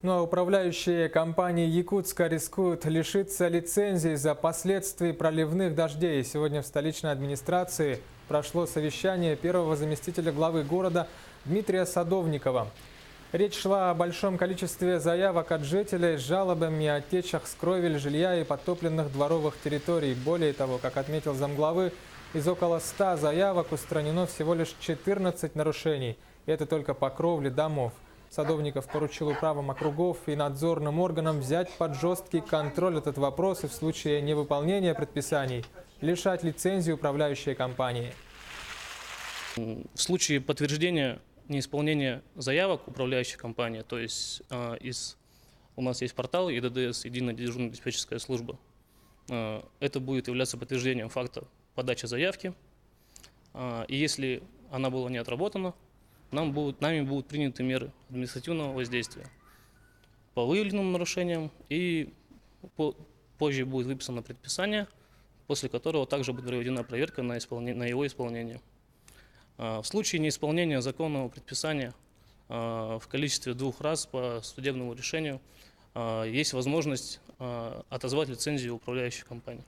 Ну а управляющие компании Якутска рискуют лишиться лицензии из-за последствий проливных дождей. Сегодня в столичной администрации прошло совещание первого заместителя главы города Дмитрия Садовникова. Речь шла о большом количестве заявок от жителей с жалобами о течах с кровель жилья и подтопленных дворовых территорий. Более того, как отметил замглавы, из около 100 заявок устранено всего лишь 14 нарушений. И это только по кровле домов. Садовников поручил управам округов и надзорным органам взять под жесткий контроль этот вопрос и в случае невыполнения предписаний лишать лицензии управляющие компании. В случае подтверждения неисполнения заявок управляющей компании, то есть у нас есть портал ЕДДС, Единая дежурная диспетчерская служба, это будет являться подтверждением факта подачи заявки. И если она была не отработана, нами будут приняты меры административного воздействия по выявленным нарушениям, и позже будет выписано предписание, после которого также будет проведена проверка на его исполнение. В случае неисполнения законного предписания в количестве 2 раз по судебному решению есть возможность отозвать лицензию управляющей компании.